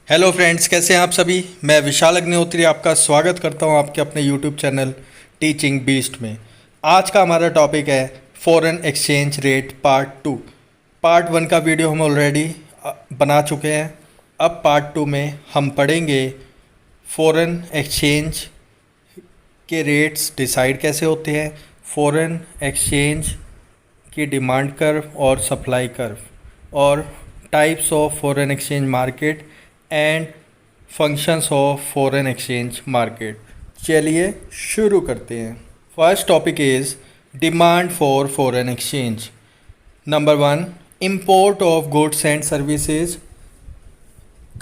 Hello friends, कैसे हैं आप सभी। मैं विशाल अग्निहोत्री आपका स्वागत करता हूं आपके अपने यूट्यूब चैनल टीचिंग बीस्ट में। आज का हमारा टॉपिक है foreign exchange rate part two. Part one का वीडियो हम ऑलरेडी बना चुके हैं। अब पार्ट टू में हम पढ़ेंगे फॉरेन एक्सचेंज के रेट्स डिसाइड कैसे होते हैं, फॉरेन एक्सचेंज की डिमांड कर्व और सप्लाई कर्व, और types of foreign exchange market and functions of foreign exchange market. चलिए शुरू करते हैं। First topic is demand for foreign exchange. Number one, import of goods and services.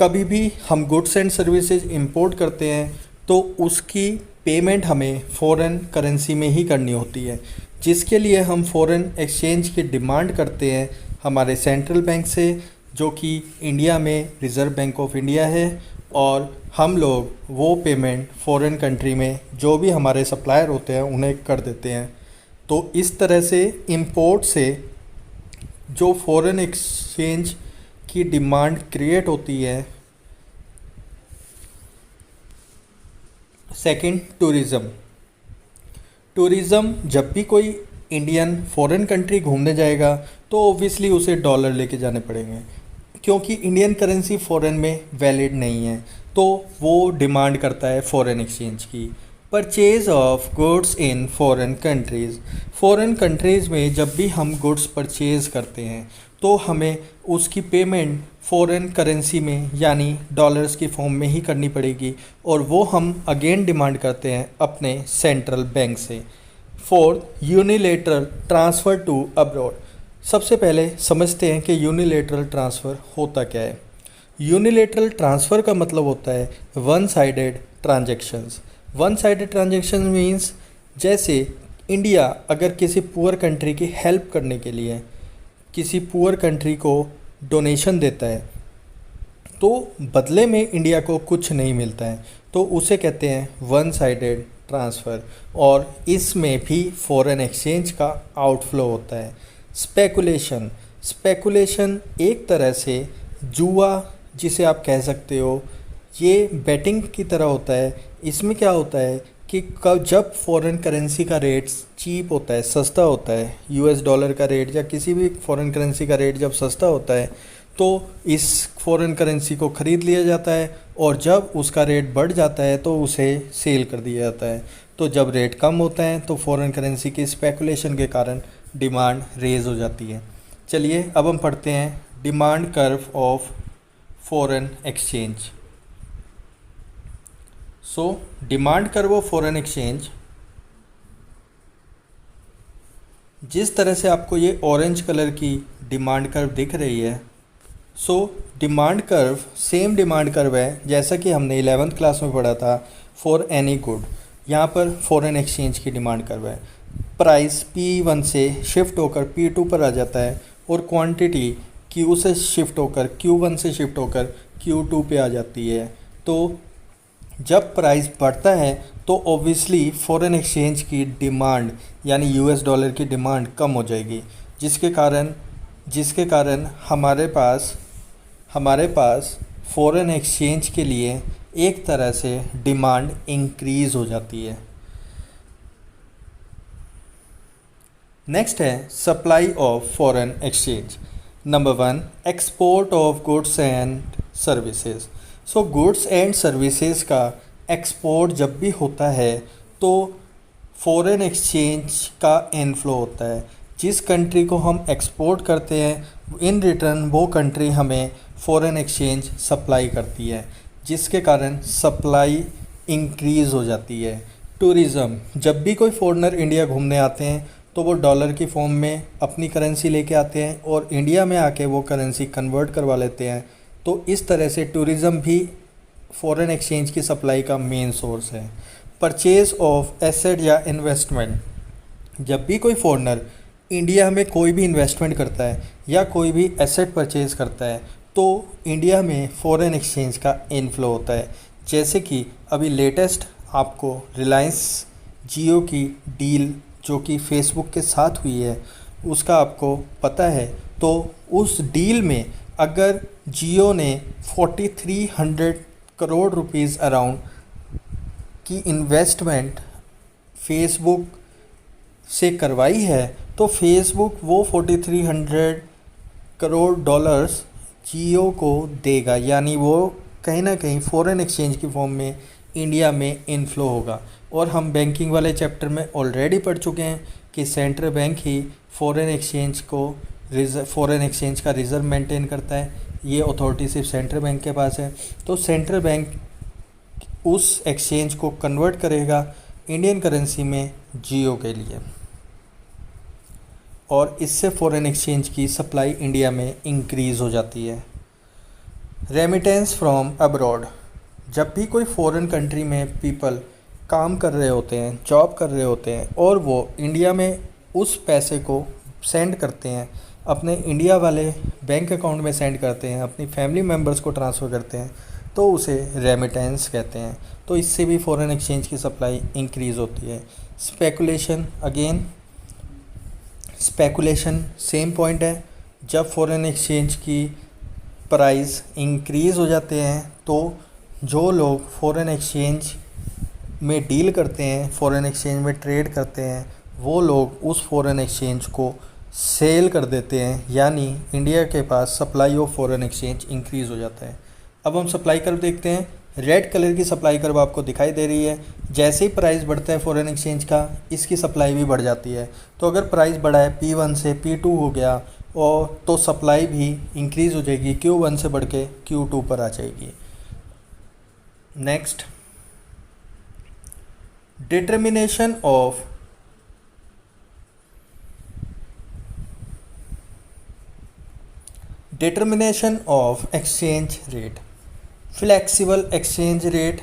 कभी भी हम गुड्स एंड सर्विसेज इंपोर्ट करते हैं तो उसकी पेमेंट हमें फ़ॉरेन करेंसी में ही करनी होती है, जिसके लिए हम फ़ॉरेन एक्सचेंज की डिमांड करते हैं हमारे सेंट्रल बैंक से, जो कि इंडिया में रिज़र्व बैंक ऑफ इंडिया है। और हम लोग वो पेमेंट फ़ॉरेन कंट्री में जो भी हमारे सप्लायर होते हैं उन्हें कर देते हैं। तो इस तरह से इंपोर्ट से जो फ़ॉरेन एक्सचेंज की डिमांड क्रिएट होती है। Second, tourism. टूरिज़्म, जब भी कोई इंडियन फ़ॉरेन कंट्री घूमने जाएगा तो ओबियसली उसे डॉलर लेके जाने पड़ेंगे, क्योंकि इंडियन करेंसी फ़ॉरेन में वैलिड नहीं है। तो वो डिमांड करता है फ़ॉरेन एक्सचेंज की। Purchase of goods in foreign countries. Foreign countries में जब भी हम गुड्स परचेज़ करते हैं तो हमें उसकी पेमेंट फ़ॉरेन करेंसी में यानी डॉलर्स की फॉर्म में ही करनी पड़ेगी, और वो हम अगेन डिमांड करते हैं अपने सेंट्रल बैंक से। Fourth, unilateral transfer to abroad. सबसे पहले समझते हैं कि यूनिलेटरल ट्रांसफ़र होता क्या है। यूनिलेटरल ट्रांसफ़र का मतलब होता है one sided transactions. One sided transaction means, जैसे इंडिया अगर किसी पुअर कंट्री की हेल्प करने के लिए किसी पुअर कंट्री को डोनेशन देता है तो बदले में इंडिया को कुछ नहीं मिलता है, तो उसे कहते हैं वन साइडेड ट्रांसफ़र, और इसमें भी फॉरेन एक्सचेंज का आउटफ्लो होता है। स्पेकुलेशन। स्पेकुलेशन एक तरह से जुआ जिसे आप कह सकते हो, ये बेटिंग की तरह होता है। इसमें क्या होता है कि जब फॉरेन करेंसी का रेट चीप होता है, सस्ता होता है, यूएस डॉलर का रेट या किसी भी फॉरेन करेंसी का रेट जब सस्ता होता है तो इस फॉरेन करेंसी को ख़रीद लिया जाता है, और जब उसका रेट बढ़ जाता है तो उसे सेल कर दिया जाता है। तो जब रेट कम होता है तो फॉरेन करेंसी की स्पेकुलेशन के कारण डिमांड रेज हो जाती है। चलिए अब हम पढ़ते हैं demand curve of foreign exchange. So demand curve of foreign exchange, जिस तरह से आपको ये ऑरेंज कलर की डिमांड कर्व दिख रही है, so demand curve same demand curve है जैसा कि हमने 11th क्लास में पढ़ा था फॉर एनी गुड। यहाँ पर फॉरेन एक्सचेंज की डिमांड कर्व है। प्राइस P1 से शिफ्ट होकर P2 पर आ जाता है, और क्वांटिटी Q से शिफ्ट होकर Q1 से शिफ्ट होकर Q2 पे आ जाती है। तो जब प्राइस बढ़ता है तो ऑब्वियसली फ़ॉरेन एक्सचेंज की डिमांड यानी यूएस डॉलर की डिमांड कम हो जाएगी, जिसके कारण हमारे पास फ़ॉरेन एक्सचेंज के लिए एक तरह से डिमांड इंक्रीज़ हो जाती है। नेक्स्ट है supply of foreign exchange. Number one, export of goods and services. So goods and services का एक्सपोर्ट जब भी होता है तो फॉरेन एक्सचेंज का इनफ्लो होता है। जिस कंट्री को हम एक्सपोर्ट करते हैं इन रिटर्न वो कंट्री हमें फॉरेन एक्सचेंज सप्लाई करती है, जिसके कारण सप्लाई इंक्रीज़ हो जाती है। टूरिज़्म, जब भी कोई फॉरेनर इंडिया घूमने आते हैं तो वो डॉलर की फॉर्म में अपनी करेंसी लेके आते हैं और इंडिया में आके वो करेंसी कन्वर्ट करवा लेते हैं। तो इस तरह से टूरिज़्म भी फॉरेन एक्सचेंज की सप्लाई का मेन सोर्स है। परचेज़ ऑफ एसेट या इन्वेस्टमेंट, जब भी कोई फॉरेनर इंडिया में कोई भी इन्वेस्टमेंट करता है या कोई भी एसेट परचेज़ करता है तो इंडिया में फ़ॉरेन एक्सचेंज का इनफ्लो होता है। जैसे कि अभी लेटेस्ट आपको रिलायंस जियो की डील जो कि फेसबुक के साथ हुई है उसका आपको पता है, तो उस डील में अगर जियो ने 4300 करोड़ रुपीस अराउंड की इन्वेस्टमेंट फेसबुक से करवाई है, तो फेसबुक वो 4300 करोड़ डॉलर्स जियो को देगा, यानी वो कहीं ना कहीं फ़ॉरेन एक्सचेंज की फॉर्म में इंडिया में इनफ्लो होगा। और हम बैंकिंग वाले चैप्टर में ऑलरेडी पढ़ चुके हैं कि सेंट्रल बैंक ही फ़ॉरेन एक्सचेंज का रिज़र्व मेंटेन करता है। ये अथॉरिटी सिर्फ सेंट्रल बैंक के पास है। तो सेंट्रल बैंक उस एक्सचेंज को कन्वर्ट करेगा इंडियन करेंसी में जियो के लिए, और इससे फ़ॉरेन एक्सचेंज की सप्लाई इंडिया में इंक्रीज़ हो जाती है। रेमिटेंस फ्रॉम अब्रॉड, जब भी कोई फ़ॉरेन कंट्री में पीपल काम कर रहे होते हैं, जॉब कर रहे होते हैं, और वो इंडिया में उस पैसे को सेंड करते हैं, अपने इंडिया वाले बैंक अकाउंट में सेंड करते हैं, अपनी फैमिली मेम्बर्स को ट्रांसफ़र करते हैं, तो उसे रेमिटेंस कहते हैं। तो इससे भी फ़ॉरेन एक्सचेंज की सप्लाई इंक्रीज़ होती है। Speculation, again speculation same point है। जब फ़ॉरेन एक्सचेंज की प्राइस इंक्रीज़ हो जाते हैं तो जो लोग फ़ॉरेन एक्सचेंज में डील करते हैं, फ़ॉरेन एक्सचेंज में ट्रेड करते हैं, वो लोग उस फ़ॉरेन एक्सचेंज को सेल कर देते हैं, यानी इंडिया के पास supply of foreign exchange increase हो जाता है। अब हम सप्लाई कर्व देखते हैं। रेड कलर की सप्लाई कर्व आपको दिखाई दे रही है। जैसे ही प्राइस बढ़ता है फ़ॉरेन एक्सचेंज का, इसकी सप्लाई भी बढ़ जाती है। तो अगर प्राइस बढ़ा है P1 से P2 हो गया, और तो सप्लाई भी इंक्रीज़ हो जाएगी, Q1 से बढ़ के Q2 पर आ जाएगी। Next, determination of exchange rate. Flexible exchange rate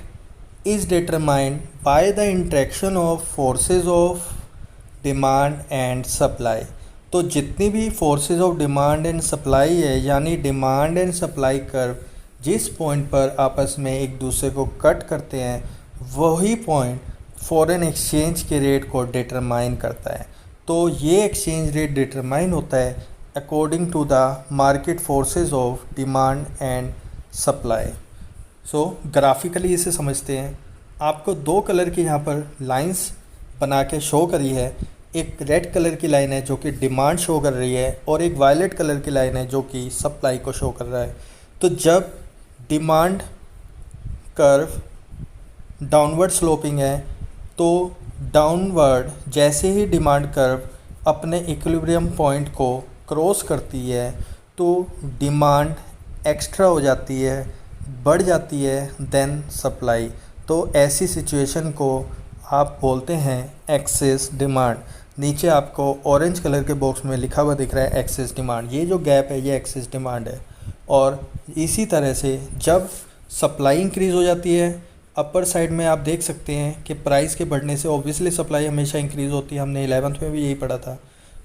is determined by the interaction of forces of demand and supply. तो जितनी भी forces of demand and supply है, यानी डिमांड एंड सप्लाई कर्व जिस पॉइंट पर आपस में एक दूसरे को कट करते हैं, वही पॉइंट फॉरेन एक्सचेंज के रेट को डिटरमाइन करता है। तो ये एक्सचेंज रेट डिटरमाइन होता है according to the market forces of demand and supply. So graphically इसे समझते हैं। आपको दो कलर की यहाँ पर लाइंस बना के शो करी है। एक रेड कलर की लाइन है जो कि डिमांड शो कर रही है, और एक वायलेट कलर की लाइन है जो कि सप्लाई को शो कर रहा है। तो जब डिमांड कर्व डाउनवर्ड स्लोपिंग है, तो डाउनवर्ड जैसे ही डिमांड कर्व अपने इक्विलिब्रियम पॉइंट को क्रॉस करती है, तो डिमांड एक्स्ट्रा हो जाती है, बढ़ जाती है देन सप्लाई। तो ऐसी सिचुएशन को आप बोलते हैं एक्सेस डिमांड। नीचे आपको ऑरेंज कलर के बॉक्स में लिखा हुआ दिख रहा है एक्सेस डिमांड। ये जो गैप है ये एक्सेस डिमांड है। और इसी तरह से जब सप्लाई इंक्रीज़ हो जाती है, अपर साइड में आप देख सकते हैं कि प्राइस के बढ़ने से ऑब्वियसली सप्लाई हमेशा इंक्रीज़ होती है। हमने 11th में भी यही पढ़ा था।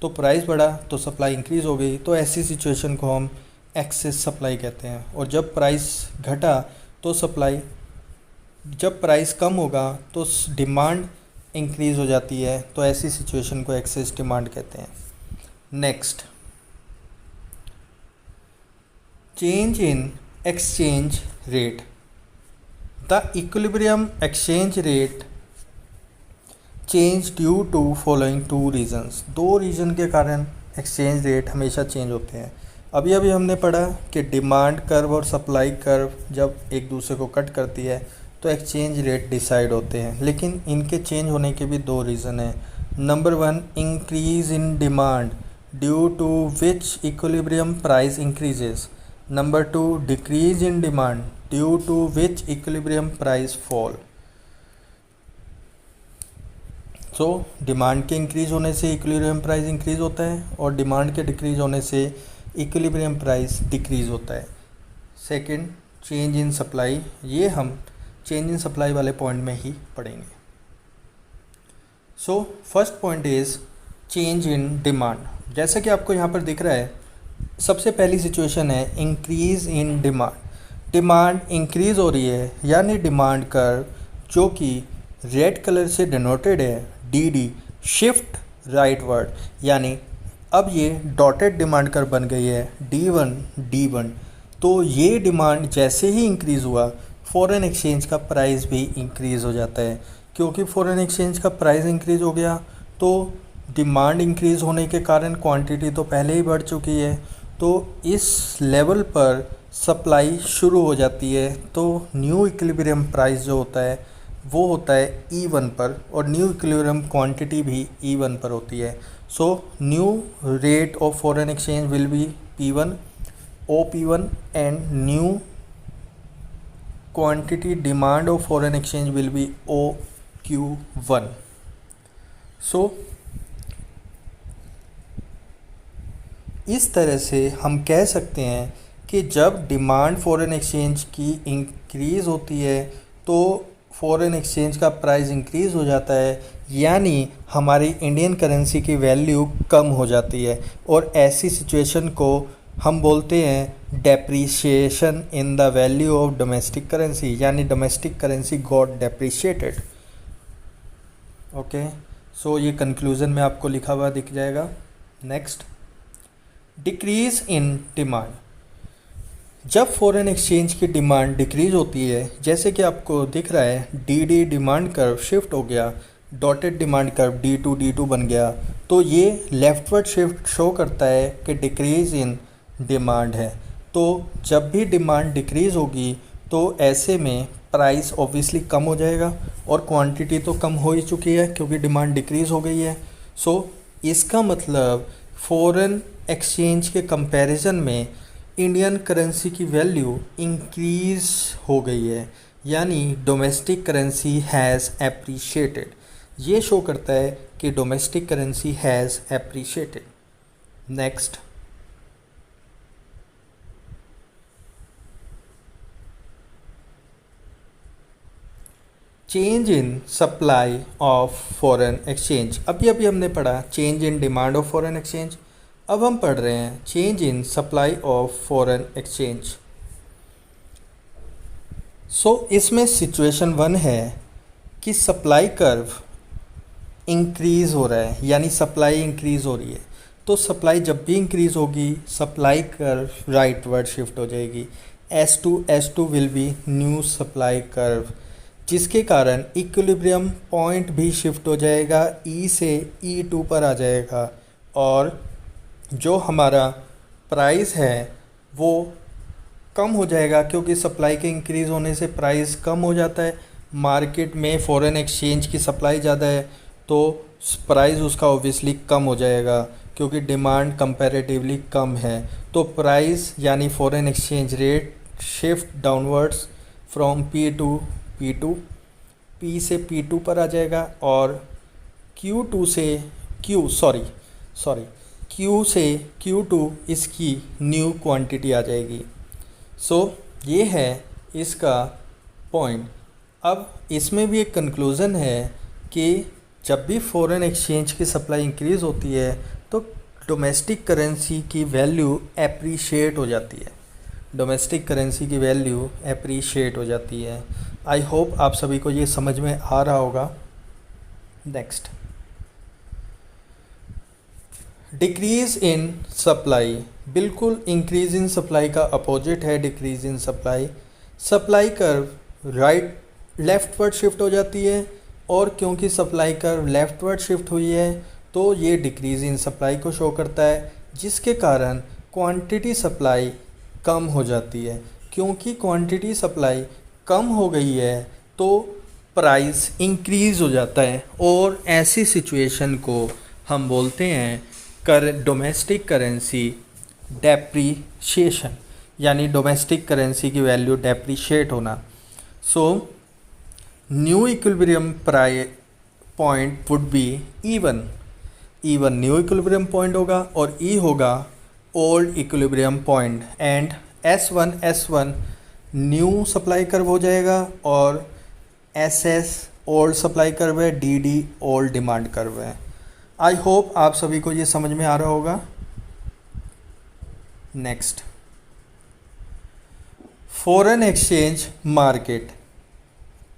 तो प्राइस बढ़ा तो सप्लाई इंक्रीज़ हो गई, तो ऐसी सिचुएशन को हम एक्सेस सप्लाई कहते हैं। और जब प्राइस घटा तो सप्लाई, जब प्राइस कम होगा तो डिमांड इंक्रीज़ हो जाती है, तो ऐसी सिचुएशन को एक्सेस डिमांड कहते हैं। Next, change in exchange rate. The equilibrium exchange rate change due to following two reasons. दो रीज़न के कारण एक्सचेंज रेट हमेशा चेंज होते हैं। अभी हमने पढ़ा कि डिमांड कर्व और सप्लाई कर्व जब एक दूसरे को कट करती है तो एक्सचेंज रेट डिसाइड होते हैं, लेकिन इनके चेंज होने के भी दो रीज़न हैं। Number 1, increase in demand due to which equilibrium price increases. Number 2, decrease in demand due to which equilibrium price fall. So demand के इंक्रीज़ होने से इक्विलिब्रियम प्राइस इंक्रीज़ होता है, और डिमांड के डिक्रीज़ होने से इक्विलिब्रियम प्राइस डिक्रीज़ होता है। Second, change in supply. ये हम चेंज इन सप्लाई वाले पॉइंट में ही पढ़ेंगे। So first point is change in demand. जैसे कि आपको यहाँ पर दिख रहा है, सबसे पहली सिचुएशन है increase in demand. Demand increase हो रही है, यानी डिमांड कर्व जो कि रेड कलर से डिनोटेड है DD, शिफ्ट राइटवर्ड, यानी अब ये डॉटेड डिमांड कर्व बन गई है D1 D1। तो ये डिमांड जैसे ही इंक्रीज़ हुआ फॉरेन एक्सचेंज का प्राइस भी इंक्रीज़ हो जाता है, क्योंकि फॉरेन एक्सचेंज का प्राइस इंक्रीज़ हो गया तो डिमांड इंक्रीज़ होने के कारण क्वांटिटी तो पहले ही बढ़ चुकी है, तो इस लेवल पर सप्लाई शुरू हो जाती है। तो न्यू इक्विलिब्रियम प्राइस जो होता है वो होता है E1 पर, और न्यू इक्विलिब्रियम क्वांटिटी भी E1 पर होती है। So new rate of foreign exchange will be P1 OP1 and new quantity demand of foreign exchange will be OQ1. So इस तरह से हम कह सकते हैं कि जब डिमांड फॉरेन एक्सचेंज की इंक्रीज़ होती है तो फॉरेन एक्सचेंज का प्राइस इंक्रीज़ हो जाता है, यानी हमारी इंडियन करेंसी की वैल्यू कम हो जाती है, और ऐसी सिचुएशन को हम बोलते हैं depreciation in the value of domestic currency, यानी डोमेस्टिक करेंसी गॉट डेप्रीशिएटेड। ओके, सो ये कंक्लूज़न में आपको लिखा हुआ दिख जाएगा। Next, decrease in demand. जब फॉरेन एक्सचेंज की डिमांड डिक्रीज़ होती है, जैसे कि आपको दिख रहा है डी डिमांड कर्व शिफ्ट हो गया, डॉटेड डिमांड कर्व D2 बन गया, तो ये लेफ्टवर्ड शिफ्ट शो करता है कि डिक्रीज़ इन डिमांड है। तो जब भी डिमांड डिक्रीज़ होगी तो ऐसे में प्राइस ऑब्वियसली कम हो जाएगा, और क्वांटिटी तो कम हो ही चुकी है क्योंकि डिमांड डिक्रीज़ हो गई है। सो इसका मतलब फॉरेन एक्सचेंज के कंपैरिजन में इंडियन करेंसी की वैल्यू इंक्रीज़ हो गई है, यानी डोमेस्टिक करेंसी हैज़ एप्रीशिएटेड। ये शो करता है कि domestic currency has appreciated. Next, change in supply of foreign exchange. अभी हमने पढ़ा change in demand of foreign exchange, अब हम पढ़ रहे हैं change in supply of foreign exchange. So इसमें सिचुएशन 1 है कि सप्लाई कर्व इंक्रीज़ हो रहा है, यानी सप्लाई इंक्रीज़ हो रही है। तो सप्लाई जब भी इंक्रीज़ होगी सप्लाई कर्व राइटवर्ड शिफ्ट हो जाएगी। S2 will be new supply curve, जिसके कारण इक्विलिब्रियम पॉइंट भी शिफ्ट हो जाएगा, E से E2 पर आ जाएगा, और जो हमारा प्राइस है वो कम हो जाएगा, क्योंकि सप्लाई के इंक्रीज़ होने से प्राइस कम हो जाता है। मार्केट में फॉरेन एक्सचेंज की सप्लाई ज़्यादा है तो प्राइस उसका ऑब्वियसली कम हो जाएगा, क्योंकि डिमांड कंपैरेटिवली कम है। तो प्राइस यानी foreign exchange rate shift downwards from P2 P2, P से P2 पर आ जाएगा, और Q2 से Q से Q2 इसकी न्यू क्वांटिटी आ जाएगी। सो ये है इसका पॉइंट। अब इसमें भी एक कंक्लूज़न है कि जब भी फॉरेन एक्सचेंज की सप्लाई इंक्रीज़ होती है तो डोमेस्टिक करेंसी की वैल्यू एप्रीशिएट हो जाती है, डोमेस्टिक करेंसी की वैल्यू एप्रीशिएट हो जाती है। आई होप आप सभी को ये समझ में आ रहा होगा। Next, decrease in supply. बिल्कुल इंक्रीज़ इन सप्लाई का अपोजिट है decrease in supply. Supply curve leftward shift हो जाती है, और क्योंकि सप्लाई कर्व लेफ्टवर्ड शिफ्ट हुई है तो ये डिक्रीज़ इन सप्लाई को शो करता है, जिसके कारण क्वांटिटी सप्लाई कम हो जाती है। क्योंकि क्वांटिटी सप्लाई कम हो गई है तो प्राइस इंक्रीज़ हो जाता है, और ऐसी सिचुएशन को हम बोलते हैं डोमेस्टिक करेंसी डेप्रीशिएशन, यानी डोमेस्टिक करेंसी की वैल्यू डेप्रीशिएट होना। So new equilibrium point would be E1 new equilibrium point होगा, और E होगा old equilibrium point, and S1 new supply curve हो जाएगा, और SS ओल्ड सप्लाई कर्व है, DD ओल्ड डिमांड कर्व है। आई होप आप सभी को ये समझ में आ रहा होगा। Next, foreign exchange market.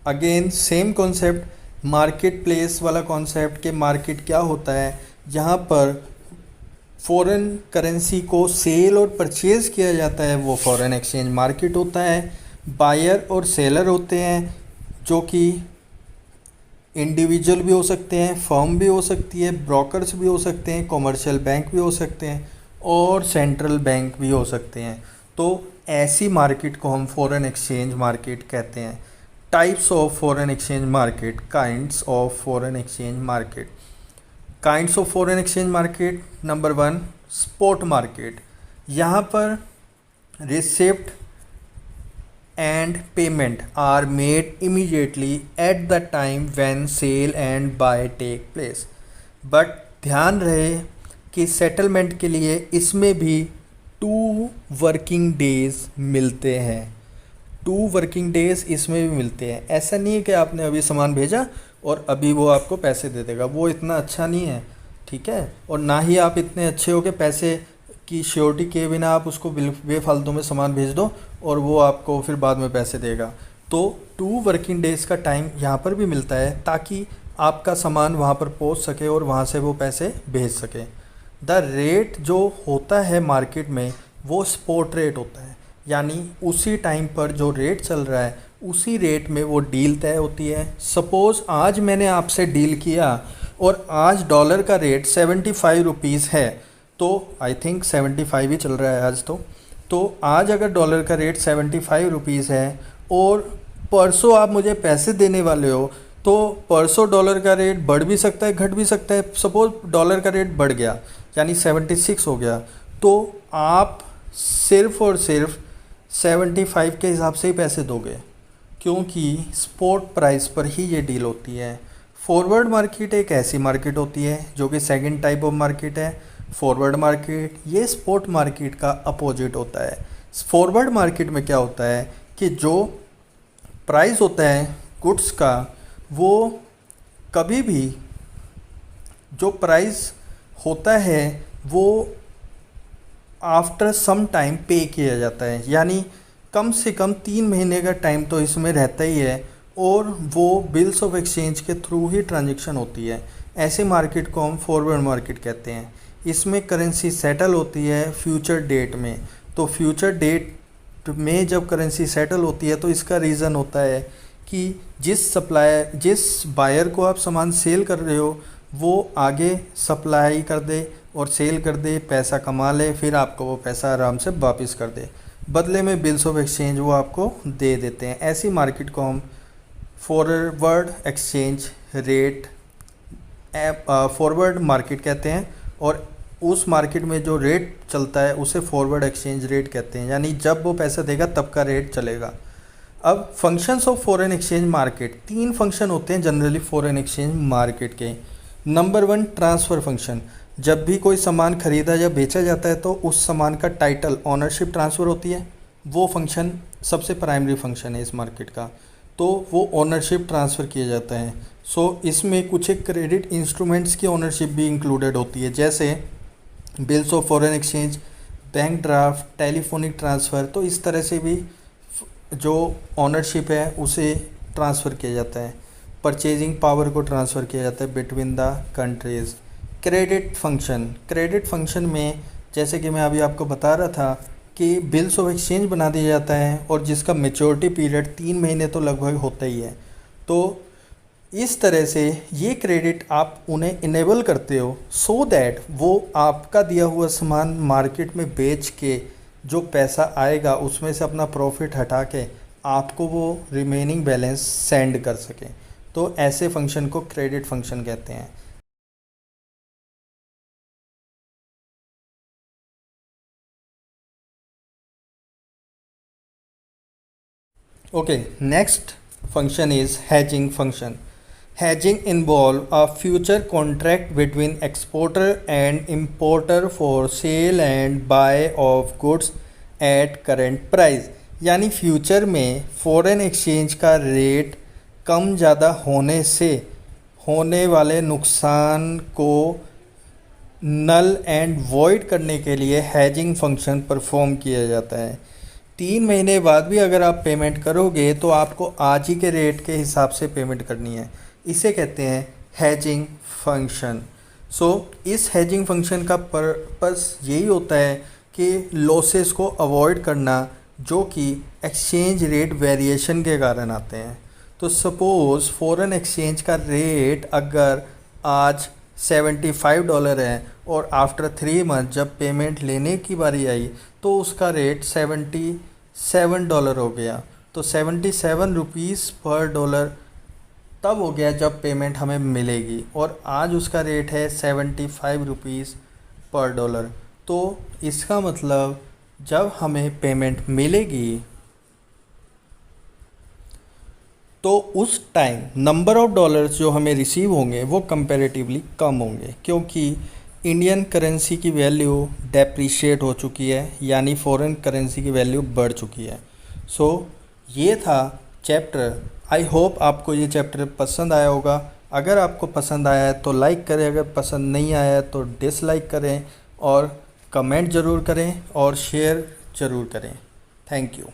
Again same concept, market place वाला कॉन्सेप्ट, के मार्केट क्या होता है जहाँ पर फॉरेन करेंसी को सेल और परचेज़ किया जाता है वो फॉरेन एक्सचेंज मार्केट होता है। बायर और सेलर होते हैं जो कि इंडिविजुअल भी हो सकते हैं, फर्म भी हो सकती है, ब्रोकर्स भी हो सकते हैं, कॉमर्शियल बैंक भी हो सकते हैं और सेंट्रल बैंक भी हो सकते हैं। तो ऐसी मार्केट को हम फॉरेन एक्सचेंज मार्केट कहते हैं। Types of foreign exchange market, kinds of foreign exchange market. Kinds of foreign exchange market, number 1 spot market. यहाँ पर receipt and payment are made immediately at the time when sale and buy take place। But ध्यान रहे कि settlement के लिए इसमें भी 2 working days मिलते हैं। 2 वर्किंग डेज इसमें भी मिलते हैं। ऐसा नहीं है कि आपने अभी सामान भेजा और अभी वो आपको पैसे दे देगा, वो इतना अच्छा नहीं है, ठीक है। और ना ही आप इतने अच्छे हो कि पैसे की श्योरिटी किए बिना आप उसको बेफालतू में सामान भेज दो और वो आपको फिर बाद में पैसे देगा। तो 2 वर्किंग डेज़ का टाइम यहाँ पर भी मिलता है ताकि आपका सामान वहाँ पर पहुँच सके और वहाँ से वो पैसे भेज सके। द रेट जो होता है मार्केट में वो स्पॉट रेट होता है, यानी उसी टाइम पर जो रेट चल रहा है उसी रेट में वो डील तय होती है। सपोज़ आज मैंने आपसे डील किया और आज डॉलर का रेट 75 रुपीज़ है, तो आई थिंक 75 ही चल रहा है आज। तो आज अगर डॉलर का रेट 75 रुपीज़ है और परसों आप मुझे पैसे देने वाले हो, तो परसों डॉलर का रेट बढ़ भी सकता है, घट भी सकता है। सपोज़ डॉलर का रेट बढ़ गया यानी 76 हो गया, तो आप सिर्फ़ और सिर्फ 75 के हिसाब से ही पैसे दोगे, क्योंकि स्पॉट प्राइस पर ही ये डील होती है। फॉरवर्ड मार्केट एक ऐसी मार्केट होती है जो कि सेकंड टाइप ऑफ मार्केट है। फॉरवर्ड मार्केट ये स्पॉट मार्केट का अपोजिट होता है। फॉरवर्ड मार्केट में क्या होता है कि जो प्राइस होता है गुड्स का, वो कभी भी जो प्राइस होता है वो आफ्टर सम टाइम पे किया जाता है, यानी कम से कम 3 महीने का टाइम तो इसमें रहता ही है और वो बिल्स ऑफ एक्सचेंज के थ्रू ही ट्रांजैक्शन होती है। ऐसे मार्केट को हम फॉरवर्ड मार्केट कहते हैं। इसमें करेंसी सेटल होती है फ्यूचर डेट में। तो फ्यूचर डेट में जब करेंसी सेटल होती है तो इसका रीज़न होता है कि जिस बायर को आप सामान सेल कर रहे हो वो आगे सप्लाई कर दे और सेल कर दे, पैसा कमा ले, फिर आपको वो पैसा आराम से वापस कर दे, बदले में बिल्स ऑफ एक्सचेंज वो आपको दे देते हैं। ऐसी मार्केट को हम forward exchange rate forward market कहते हैं और उस मार्केट में जो रेट चलता है उसे फॉरवर्ड एक्सचेंज रेट कहते हैं, यानी जब वो पैसा देगा तब का रेट चलेगा। अब functions of foreign exchange market, 3 function होते हैं जनरली फॉरेन एक्सचेंज मार्केट के। Number 1 transfer function. जब भी कोई सामान खरीदा या बेचा जाता है तो उस सामान का टाइटल ऑनरशिप ट्रांसफ़र होती है, वो फंक्शन सबसे प्राइमरी फंक्शन है इस मार्केट का। तो वो ओनरशिप ट्रांसफ़र किया जाता है। सो इसमें कुछ एक क्रेडिट इंस्ट्रूमेंट्स की ओनरशिप भी इंक्लूडेड होती है, जैसे bills of foreign exchange, bank draft, telephonic transfer. तो इस तरह से भी जो ओनरशिप है उसे ट्रांसफ़र किया जाता है। परचेजिंग पावर को ट्रांसफ़र किया जाता है between the countries. Credit function में जैसे कि मैं अभी आपको बता रहा था कि बिल्स ऑफ एक्सचेंज बना दिया जाता है और जिसका मेच्योरिटी पीरियड 3 महीने तो लगभग होता ही है। तो इस तरह से ये क्रेडिट आप उन्हें इनेबल करते हो सो दैट वो आपका दिया हुआ सामान मार्केट में बेच के जो पैसा आएगा उसमें से अपना प्रॉफिट हटा के आपको वो रिमेनिंग बैलेंस सेंड कर सके। तो ऐसे फंक्शन को क्रेडिट फंक्शन कहते हैं। Okay, next function is hedging function. Hedging involve a future contract between exporter and importer for sale and buy of goods at current price। यानी फ्यूचर में foreign exchange का रेट कम ज़्यादा होने से होने वाले नुकसान को नल एंड वॉइड करने के लिए हैजिंग फंक्शन परफॉर्म किया जाता है। 3 महीने बाद भी अगर आप पेमेंट करोगे तो आपको आज ही के रेट के हिसाब से पेमेंट करनी है। इसे कहते हैं हैजिंग फंक्शन। सो इस हेजिंग फंक्शन का पर्पस यही होता है कि लॉसेस को अवॉइड करना जो कि एक्सचेंज रेट वेरिएशन के कारण आते हैं। तो सपोज़ फॉरेन एक्सचेंज का रेट अगर आज $75 है और आफ्टर 3 मंथ जब पेमेंट लेने की बारी आई तो उसका रेट $77 हो गया। तो 77 रुपीज़ पर डॉलर तब हो गया जब पेमेंट हमें मिलेगी, और आज उसका रेट है 75 रुपीज़ पर डॉलर। तो इसका मतलब जब हमें पेमेंट मिलेगी तो उस टाइम नंबर ऑफ़ डॉलर्स जो हमें रिसीव होंगे वो कंपैरेटिवली कम होंगे, क्योंकि इंडियन करेंसी की वैल्यू डेप्रिशिएट हो चुकी है, यानी फॉरेन करेंसी की वैल्यू बढ़ चुकी है। सो ये था चैप्टर। आई होप आपको ये चैप्टर पसंद आया होगा। अगर आपको पसंद आया है तो लाइक करें, अगर पसंद नहीं आया है तो डिसलाइक करें, और कमेंट ज़रूर करें और शेयर ज़रूर करें। Thank you.